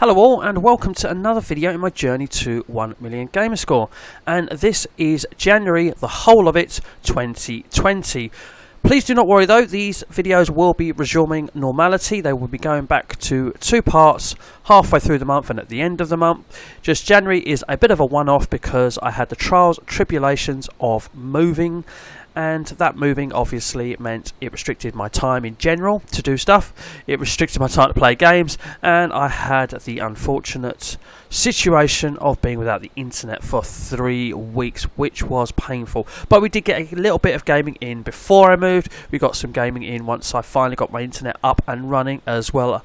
Hello all and welcome to another video in my journey to 1 million gamer score, and this is January, the whole of it, 2020. Please do not worry though, these videos will be resuming normality. They will be going back to 2 parts halfway through the month and at the end of the month. Just January is a bit of a one-off because I had the trials, tribulations of moving, and that moving obviously meant it restricted my time in general to do stuff. It restricted my time to play games, and I had the unfortunate situation of being without the internet for 3 weeks, which was painful. But we did get a little bit of gaming in before I moved. We got some gaming in once I finally got my internet up and running as well,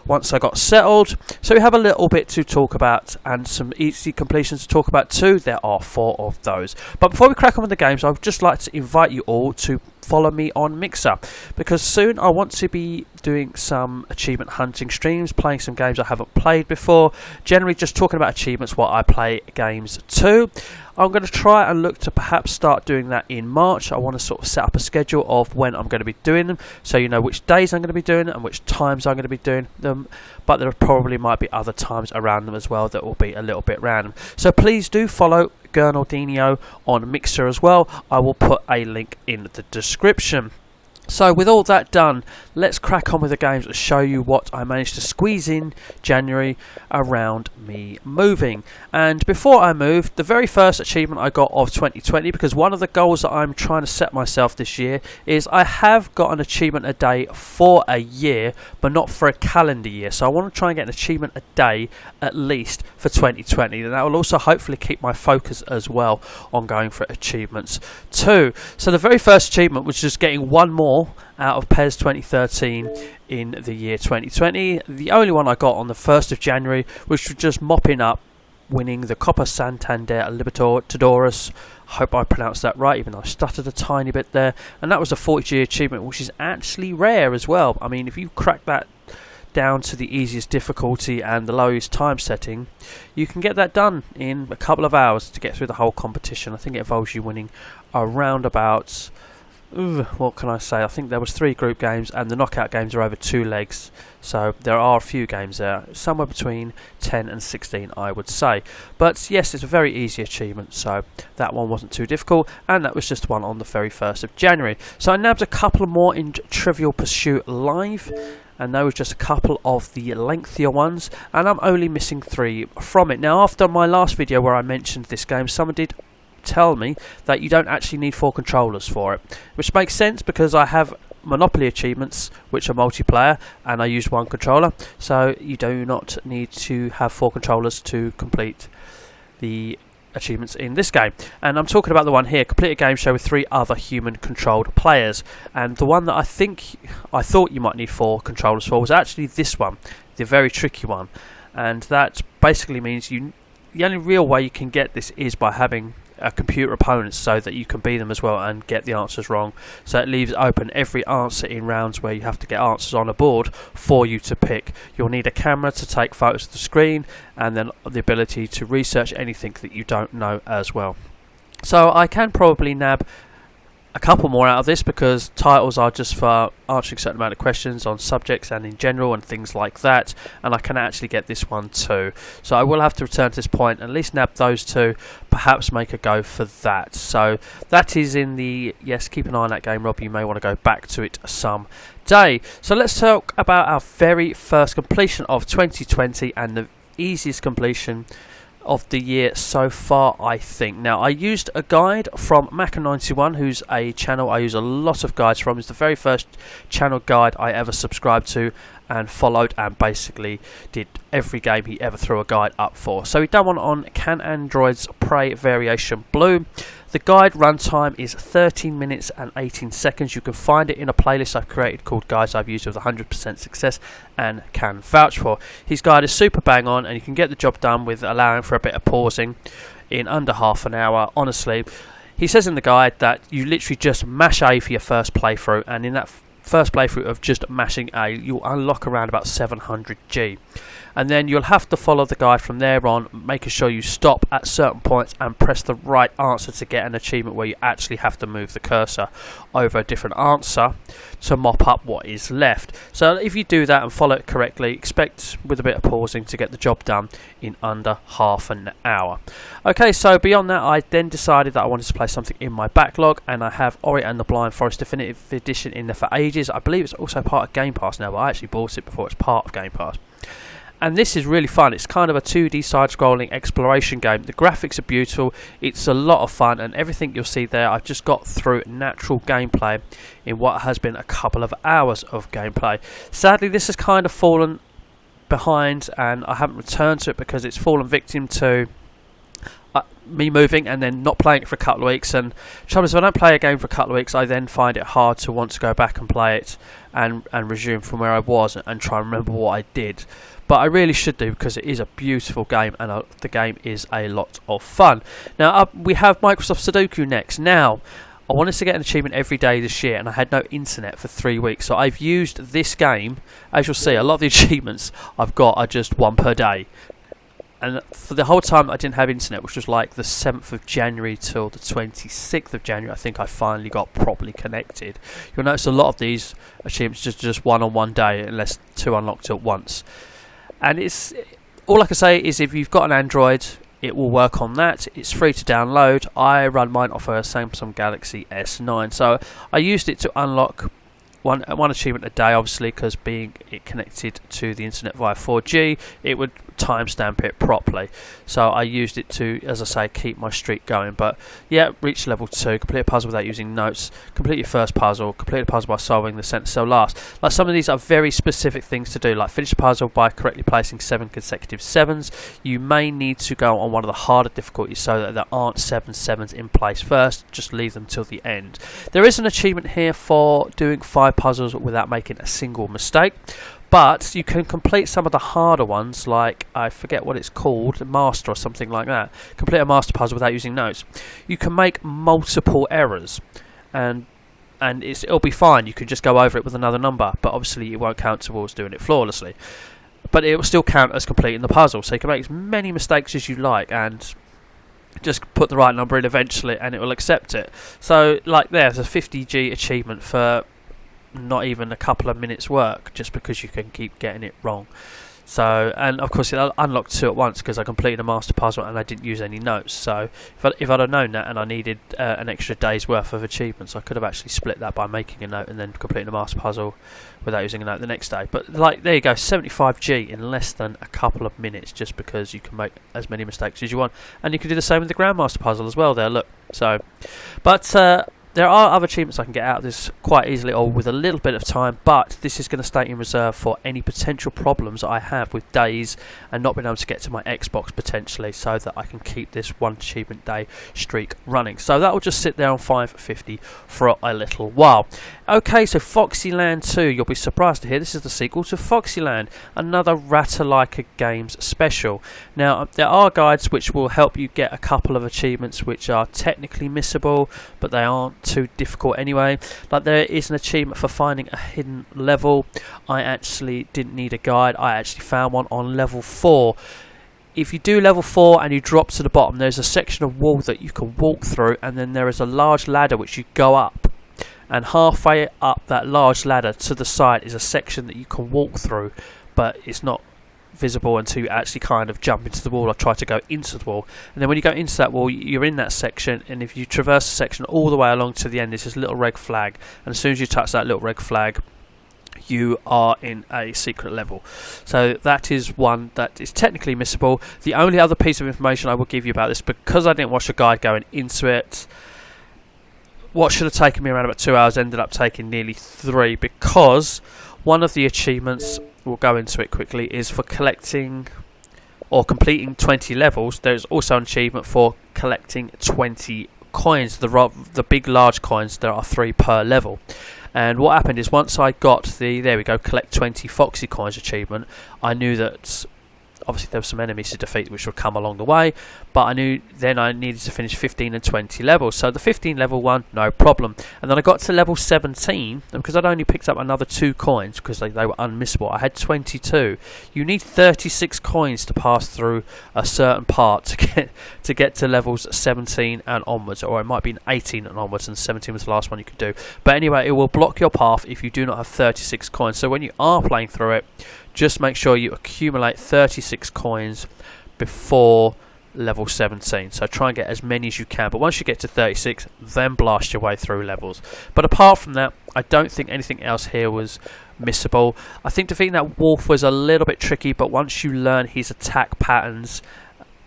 once I got settled. So we have a little bit to talk about and some easy completions to talk about too. There are 4 of those. But before we crack on with the games, I would just like to invite you all to follow me on Mixer, because soon I want to be doing some achievement hunting streams, playing some games I haven't played before, generally just talking about achievements while I play games too. I'm going to try and look to perhaps start doing that in March. I want to sort of set up a schedule of when I'm going to be doing them, so you know which days I'm going to be doing it and which times I'm going to be doing them, but there probably might be other times around them as well that will be a little bit random. So please do follow Gernaldinho on Mixer as well. I will put a link in the description. So with all that done, let's crack on with the games and show you what I managed to squeeze in January around me moving. And before I moved, the very first achievement I got of 2020, because one of the goals that I'm trying to set myself this year is I have got an achievement a day for a year, but not for a calendar year. So I want to try and get an achievement a day at least for 2020, and that will also hopefully keep my focus as well on going for achievements too. So the very first achievement was just getting one more out of PES 2013 in the year 2020. The only one I got on the 1st of January, which was just mopping up, winning the Copa Santander Libertadores. I hope I pronounced that right, even though I stuttered a tiny bit there. And that was a 40G achievement, which is actually rare as well. I mean, if you crack that down to the easiest difficulty and the lowest time setting, you can get that done in a couple of hours to get through the whole competition. I think it involves you winning around about, what can I say, I think there was 3 group games and the knockout games are over 2 legs, so there are a few games there, somewhere between 10 and 16 I would say. But yes, it's a very easy achievement, so that one wasn't too difficult, and that was just one on the very 1st of January. So I nabbed a couple more in Trivial Pursuit Live, and those were just a couple of the lengthier ones, and I'm only missing 3 from it. Now, after my last video where I mentioned this game, someone did tell me that you don't actually need 4 controllers for it, which makes sense because I have Monopoly achievements which are multiplayer and I use 1 controller, so you do not need to have 4 controllers to complete the achievements in this game. And I'm talking about the one here, complete a game show with 3 other human controlled players, and the one that I thought you might need 4 controllers for was actually this one, the very tricky one, and that basically means the only real way you can get this is by having a computer opponent so that you can beat them as well and get the answers wrong. So it leaves open every answer in rounds where you have to get answers on a board for you to pick. You'll need a camera to take photos of the screen, and then the ability to research anything that you don't know as well. So I can probably nab a couple more out of this, because titles are just for answering a certain amount of questions on subjects and in general and things like that, and I can actually get this one too. So I will have to return to this point and at least nab those 2, perhaps make a go for that. So that is in the, yes, keep an eye on that game, Rob, you may want to go back to it some day. So let's talk about our very first completion of 2020 and the easiest completion of the year so far, I think. Now, I used a guide from Maka91, who's a channel I use a lot of guides from. It's the very first channel guide I ever subscribed to and followed, and basically did every game he ever threw a guide up for. So he done one on Can Androids Pray Variation Blue. The guide runtime is 13 minutes and 18 seconds. You can find it in a playlist I've created called Guides I've Used with 100% Success and Can Vouch For. His guide is super bang on, and you can get the job done with allowing for a bit of pausing in under half an hour. Honestly, he says in the guide that you literally just mash A for your first playthrough, and in that first playthrough of just mashing A, you'll unlock around about 700G. And then you'll have to follow the guide from there on, making sure you stop at certain points and press the right answer to get an achievement where you actually have to move the cursor over a different answer to mop up what is left. So if you do that and follow it correctly, expect with a bit of pausing to get the job done in under half an hour. Okay, so beyond that, I then decided that I wanted to play something in my backlog, and I have Ori and the Blind Forest Definitive Edition in there for ages. I believe it's also part of Game Pass now, but I actually bought it before it's part of Game Pass. And this is really fun. It's kind of a 2D side-scrolling exploration game. The graphics are beautiful. It's a lot of fun, and everything you'll see there, I've just got through natural gameplay in what has been a couple of hours of gameplay. Sadly, this has kind of fallen behind, and I haven't returned to it because it's fallen victim to me moving and then not playing it for a couple of weeks. And the trouble is, if I don't play a game for a couple of weeks, I then find it hard to want to go back and play it and resume from where I was and try and remember what I did. But I really should do, because it is a beautiful game, and the game is a lot of fun. Now we have Microsoft Sudoku next. Now, I wanted to get an achievement every day this year, and I had no internet for 3 weeks, so I've used this game. As you'll see, a lot of the achievements I've got are just one per day. And for the whole time I didn't have internet, which was like the 7th of January till the 26th of January, I think I finally got properly connected. You'll notice a lot of these achievements just one on one day, unless 2 unlocked at once. And it's all I can say is, if you've got an Android, it will work on that. It's free to download. I run mine off a Samsung Galaxy S9, so I used it to unlock one achievement a day, obviously, because being it connected to the internet via 4G, it would timestamp it properly. So I used it to, as I say, keep my streak going. But yeah, reach level 2, complete a puzzle without using notes, complete your first puzzle, complete a puzzle by solving the Sentinel last. Like, some of these are very specific things to do, like finish a puzzle by correctly placing 7 consecutive 7s. You may need to go on one of the harder difficulties so that there aren't 7 7s in place first. Just leave them till the end. There is an achievement here for doing 5 puzzles without making a single mistake, but you can complete some of the harder ones, like, I forget what it's called, master or something like that. Complete a master puzzle without using notes. You can make multiple errors, and it'll be fine. You can just go over it with another number, but obviously it won't count towards doing it flawlessly. But it will still count as completing the puzzle, so you can make as many mistakes as you like and just put the right number in eventually, and it will accept it. So, like, there's a 50G achievement for not even a couple of minutes work, just because you can keep getting it wrong. So, and of course it unlocked 2 at once because I completed a master puzzle and I didn't use any notes. So if I'd have known that and I needed an extra day's worth of achievements, I could have actually split that by making a note and then completing a master puzzle without using a note the next day. But, like, there you go, 75G in less than a couple of minutes, just because you can make as many mistakes as you want. And you can do the same with the Grandmaster puzzle as well there, look. So, but there are other achievements I can get out of this quite easily, or with a little bit of time, but this is going to stay in reserve for any potential problems I have with days and not being able to get to my Xbox potentially, so that I can keep this 1 achievement day streak running. So that will just sit there on 550 for a little while. Okay, so Foxy Learn 2, you'll be surprised to hear this is the sequel to Foxy Learn, another Ratalaika Games special. Now, there are guides which will help you get a couple of achievements which are technically missable, but they aren't too difficult anyway. Like, there is an achievement for finding a hidden level. I actually didn't need a guide. I actually found one on level 4. If you do level 4 and you drop to the bottom, there's a section of wall that you can walk through, and then there is a large ladder which you go up, and halfway up that large ladder to the side is a section that you can walk through, but it's not visible until you actually kind of jump into the wall or try to go into the wall. And then when you go into that wall, you're in that section, and if you traverse the section all the way along to the end, there's this little red flag, and as soon as you touch that little red flag, you are in a secret level. So that is one that is technically missable. The only other piece of information I will give you about this, because I didn't watch a guide going into it, what should have taken me around about 2 hours ended up taking nearly 3, because one of the achievements, we'll go into it quickly, is for collecting or completing 20 levels. There's also an achievement for collecting 20 coins, the big large coins. There are 3 per level. And what happened is, once I got the, there we go, collect 20 Foxy coins achievement, I knew that obviously there were some enemies to defeat which would come along the way, but I knew then I needed to finish 15 and 20 levels. So the 15 level one, no problem. And then I got to level 17, and because I'd only picked up another 2 coins because they were unmissable, I had 22. You need 36 coins to pass through a certain part to get to levels 17 and onwards, or it might be 18 and onwards, and 17 was the last one you could do. But anyway, it will block your path if you do not have 36 coins. So when you are playing through it, just make sure you accumulate 36 coins before level 17. So try and get as many as you can, but once you get to 36, then blast your way through levels. But apart from that, I don't think anything else here was missable. I think defeating that wolf was a little bit tricky, but once you learn his attack patterns,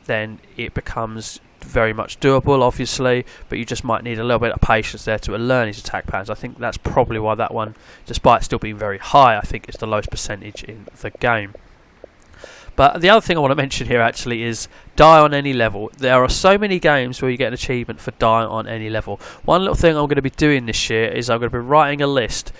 then it becomes very much doable, obviously, but you just might need a little bit of patience there to learn his attack patterns. I think that's probably why that one, despite still being very high, I think it's the lowest percentage in the game. But the other thing I want to mention here actually is die on any level. There are so many games where you get an achievement for die on any level. One little thing I'm going to be doing this year is I'm going to be writing a list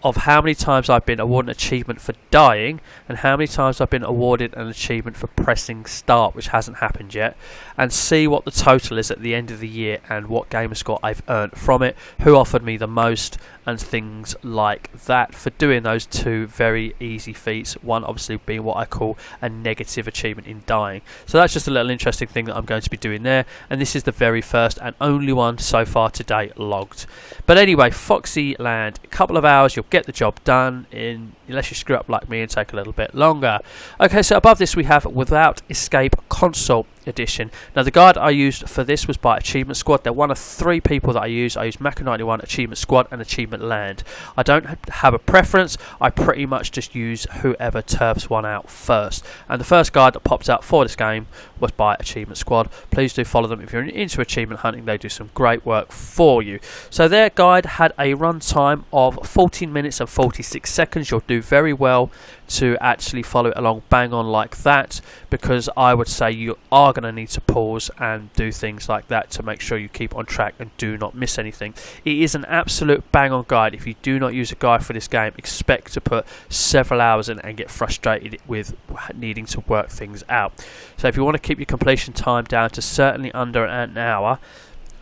of how many times I've been awarded an achievement for dying and how many times I've been awarded an achievement for pressing start, which hasn't happened yet, and see what the total is at the end of the year and what gamerscore I've earned from it, who offered me the most, and things like that for doing those 2 very easy feats, one obviously being what I call a negative achievement in dying. So that's just a little interesting thing that I'm going to be doing there, and this is the very first and only one so far to date logged. But anyway, Foxy Learn, a couple of hours, you'll get the job done, unless you screw up like me and take a little bit longer. Okay, so above this we have Without Escape Console Edition. Now the guide I used for this was by Achievement Squad. They're one of 3 people that I used. I used Mako91, Achievement Squad and Achievement Land. I don't have a preference, I pretty much just use whoever turfs one out first. And the first guide that popped out for this game was by Achievement Squad. Please do follow them if you're into achievement hunting. They do some great work for you. So their guide had a run time of 14 minutes and 46 seconds. You'll do very well to actually follow it along bang on like that, because I would say you are going to need to pause and do things like that to make sure you keep on track and do not miss anything. It is an absolute bang on guide. If you do not use a guide for this game, expect to put several hours in and get frustrated with needing to work things out. So if you want to keep your completion time down to certainly under an hour,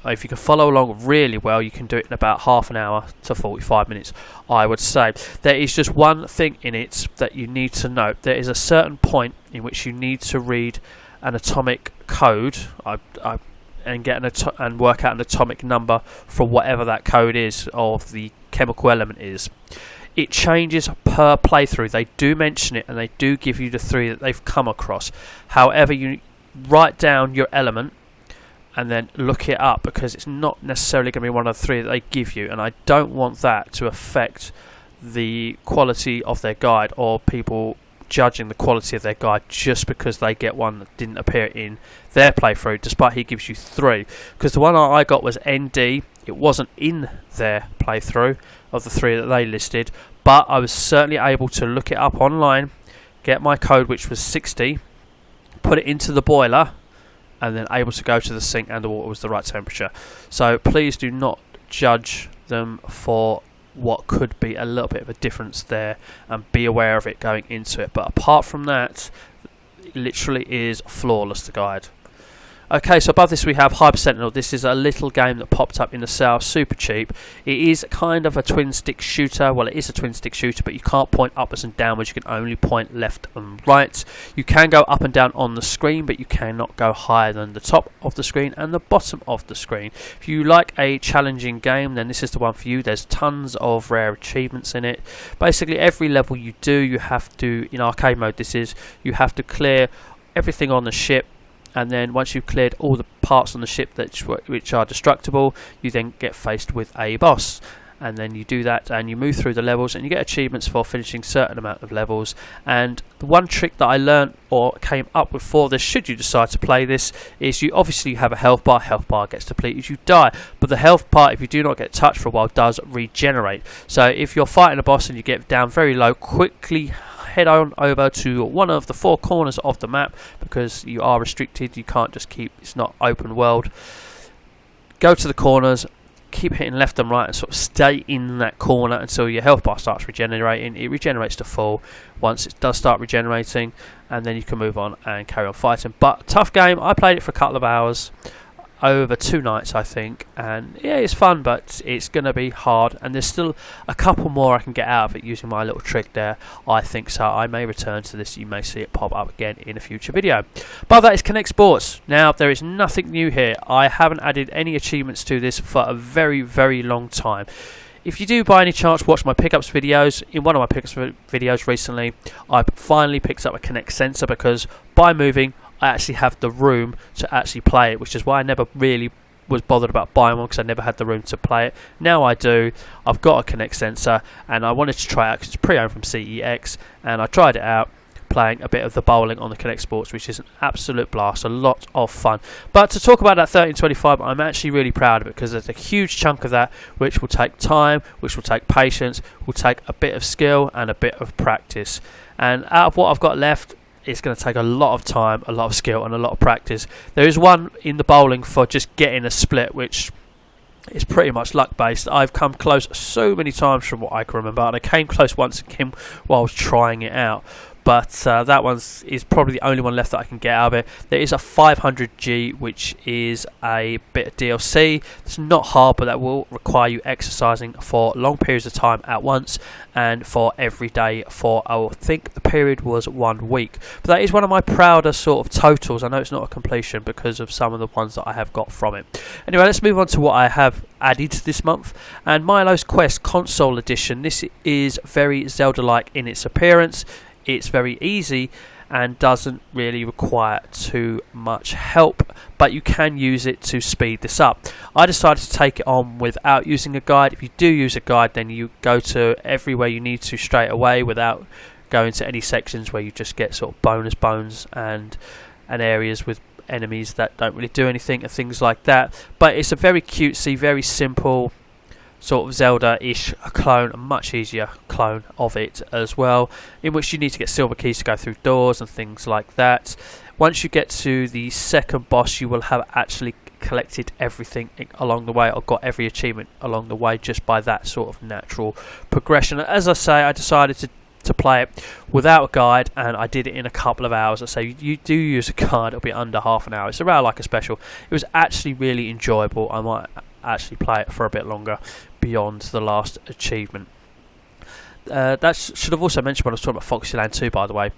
if you can follow along really well, you can do it in about half an hour to 45 minutes, I would say. There is just one thing in it that you need to note. There is a certain point in which you need to read an atomic code and and work out an atomic number for whatever that code is, or the chemical element is. It changes per playthrough. They do mention it and they do give you the 3 that they've come across. However, you write down your element and then look it up, because it's not necessarily going to be one of the 3 that they give you, and I don't want that to affect the quality of their guide, or people judging the quality of their guide just because they get one that didn't appear in their playthrough, despite he gives you 3. Because the one I got was ND, it wasn't in their playthrough of the 3 that they listed, but I was certainly able to look it up online, get my code, which was 60, put it into the boiler, and then able to go to the sink and the water was the right temperature. So please do not judge them for what could be a little bit of a difference there, and be aware of it going into it. But apart from that, it literally is flawless, the guide. Okay, so above this we have Sentinel. This is a little game that popped up in the sale, super cheap. It is kind of a twin stick shooter. Well, it is a twin stick shooter, but you can't point upwards and downwards. You can only point left and right. You can go up and down on the screen, but you cannot go higher than the top of the screen and the bottom of the screen. If you like a challenging game, then this is the one for you. There's tons of rare achievements in it. Basically, every level you do, you have to, in arcade mode this is, you have to clear everything on the ship. And then once you've cleared all the parts on the ship which are destructible, you then get faced with a boss. And then you do that and you move through the levels and you get achievements for finishing certain amount of levels. And the one trick that I learned or came up with for this, should you decide to play this, is you obviously have a health bar gets depleted, you die. But the health bar, if you do not get touched for a while, does regenerate. So if you're fighting a boss and you get down very low, quickly head on over to one of the 4 corners of the map, because you are restricted, you can't just keep, it's not open world. Go to the corners, keep hitting left and right and sort of stay in that corner until your health bar starts regenerating. It regenerates to full once it does start regenerating, and then you can move on and carry on fighting. But tough game. I played it for a couple of hours over 2 nights, I think, and yeah, it's fun, but it's going to be hard, and there's still a couple more I can get out of it using my little trick there, I think. So I may return to this. You may see it pop up again in a future video. But that is Kinect Sports. Now, there is nothing new here. I haven't added any achievements to this for a very, very long time. If you do by any chance watch my pickups videos, in one of my pickups videos recently, I finally picked up a Kinect sensor, because by moving I actually have the room to actually play it, which is why I never really was bothered about buying one, because I never had the room to play it. Now I do. I've got a Kinect sensor, and I wanted to try it out because it's pre-owned from CEX, and I tried it out playing a bit of the bowling on the Kinect Sports, which is an absolute blast, a lot of fun. But to talk about that 1325, I'm actually really proud of it, because there's a huge chunk of that which will take time, which will take patience, will take a bit of skill and a bit of practice. And out of what I've got left, it's going to take a lot of time, a lot of skill and a lot of practice. There is one in the bowling for just getting a split, which is pretty much luck based. I've come close so many times from what I can remember, and I came close once again while I was trying it out. But that one is probably the only one left that I can get out of it. There is a 500G, which is a bit of DLC. It's not hard, but that will require you exercising for long periods of time at once, and for every day for, I think the period was 1 week. But that is one of my prouder sort of totals. I know it's not a completion because of some of the ones that I have got from it. Anyway, let's move on to what I have added this month. And Milos Quest Console Edition. This is very Zelda-like in its appearance. It's very easy and doesn't really require too much help, but you can use it to speed this up. I decided to take it on without using a guide. If you do use a guide, then you go to everywhere you need to straight away without going to any sections where you just get sort of bonus bones and areas with enemies that don't really do anything and things like that. But it's a very cutesy, very simple sort of Zelda-ish clone, a much easier clone of it as well, in which you need to get silver keys to go through doors and things like that. Once you get to the second boss, you will have actually collected everything along the way, or got every achievement along the way, just by that sort of natural progression. As I say, I decided to play it without a guide, and I did it in a couple of hours. I say you do use a guide, it'll be under half an hour. It's around like a special. It was actually really enjoyable. I might actually play it for a bit longer beyond the last achievement. That should have also mentioned when I was talking about Foxy Learn 2, by the way.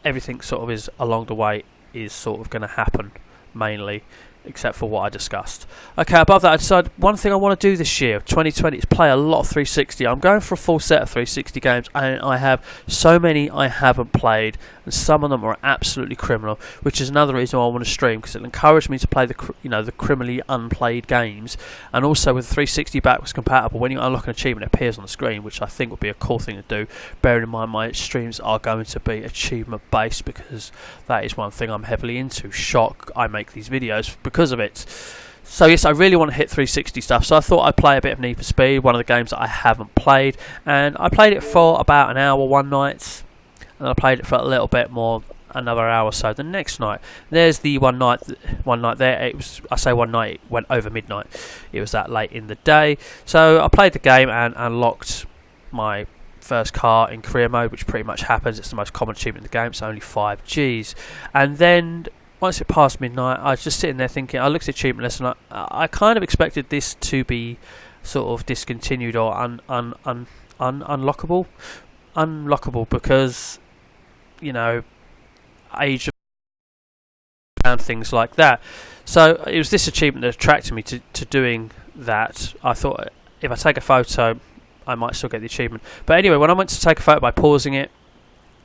Everything sort of is along the way is sort of going to happen mainly, except for what I discussed. Okay, above that, I decided one thing I want to do this year, 2020, is play a lot of 360. I'm going for a full set of 360 games, and I have so many I haven't played, and some of them are absolutely criminal, which is another reason why I want to stream, because it'll encourage me to play the criminally unplayed games. And also with 360 backwards compatible, when you unlock an achievement, it appears on the screen, which I think would be a cool thing to do, bearing in mind my streams are going to be achievement based, because that is one thing I'm heavily into. Shock, I make these videos because of it. So yes, I really want to hit 360 stuff, so I thought I'd play a bit of Need for Speed, one of the games that I haven't played, and I played it for about an hour one night, and I played it for a little bit more, another hour or so the next night. There's the one night there. It was, I say one night, it went over midnight. It was that late in the day. So I played the game and unlocked my first car in career mode, which pretty much happens. It's the most common achievement in the game. It's only 5 Gs. And then once it passed midnight, I was just sitting there thinking, I looked at the achievement list, and I kind of expected this to be sort of discontinued or unlockable, because, you know, age of and things like that. So it was this achievement that attracted me to doing that. I thought if I take a photo, I might still get the achievement. But anyway, when I went to take a photo by pausing it,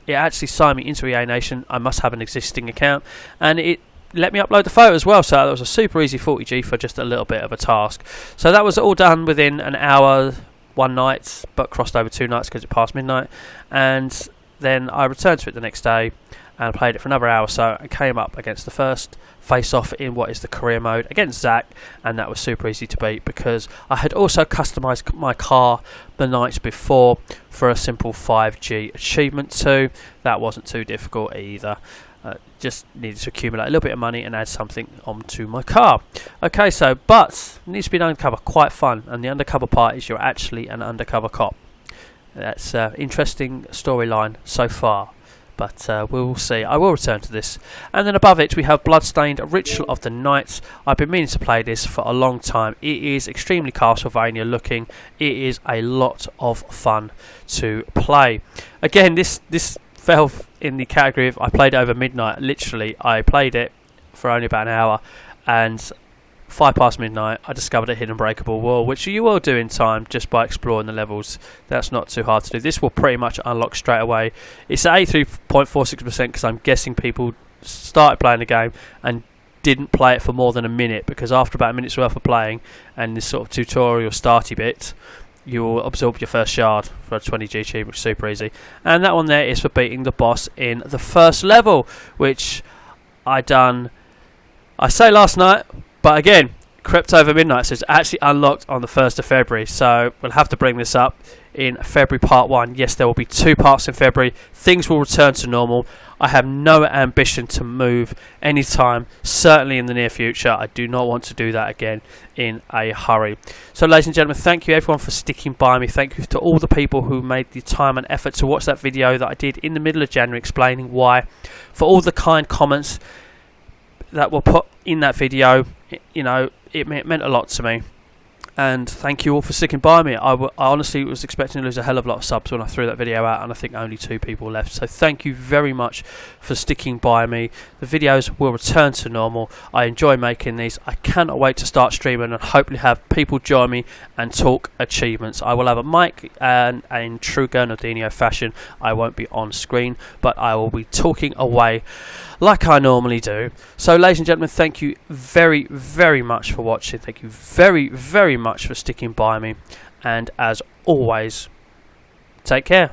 it actually signed me into EA Nation. I must have an existing account, and it let me upload the photo as well. So that was a super easy 40G for just a little bit of a task. So that was all done within an hour one night, but crossed over 2 nights because it passed midnight. And then I returned to it the next day and played it for another hour or so, and came up against the first face-off in what is the career mode against Zach, and that was super easy to beat because I had also customised my car the night before for a simple 5G achievement too. That wasn't too difficult either. Just needed to accumulate a little bit of money and add something onto my car. Okay, so but needs to be an undercover, quite fun, and the undercover part is you're actually an undercover cop. That's interesting storyline so far, but we will see. I will return to this. And then above it we have Bloodstained, Ritual of the Night. I've been meaning to play this for a long time. It is extremely Castlevania looking. It is a lot of fun to play. Again, this fell in the category of I played it over midnight. Literally, I played it for only about an hour, and 5 past midnight I discovered a hidden breakable wall, which you will do in time just by exploring the levels. That's not too hard to do. This will pretty much unlock straight away. It's at 83.46% because I'm guessing people started playing the game and didn't play it for more than a minute, because after about a minute's worth of playing and this sort of tutorial starty bit, you will absorb your first shard for a 20G achievement, which is super easy. And that one there is for beating the boss in the first level, which I say last night, but again, crept over midnight, so it's actually unlocked on the 1st of February. So we'll have to bring this up in February part 1. Yes, there will be 2 parts in February. Things will return to normal. I have no ambition to move anytime, certainly in the near future. I do not want to do that again in a hurry. So ladies and gentlemen, thank you everyone for sticking by me. Thank you to all the people who made the time and effort to watch that video that I did in the middle of January explaining why, for all the kind comments that were put in that video. It meant a lot to me. And thank you all for sticking by me. I honestly was expecting to lose a hell of a lot of subs when I threw that video out, and I think only 2 people left. So thank you very much for sticking by me. The videos will return to normal. I enjoy making these. I cannot wait to start streaming and hopefully have people join me and talk achievements. I will have a mic, and in true Gernardino fashion, I won't be on screen, but I will be talking away like I normally do. So ladies and gentlemen, thank you very, very much for watching. Thank you very, very much for sticking by me, and as always, take care.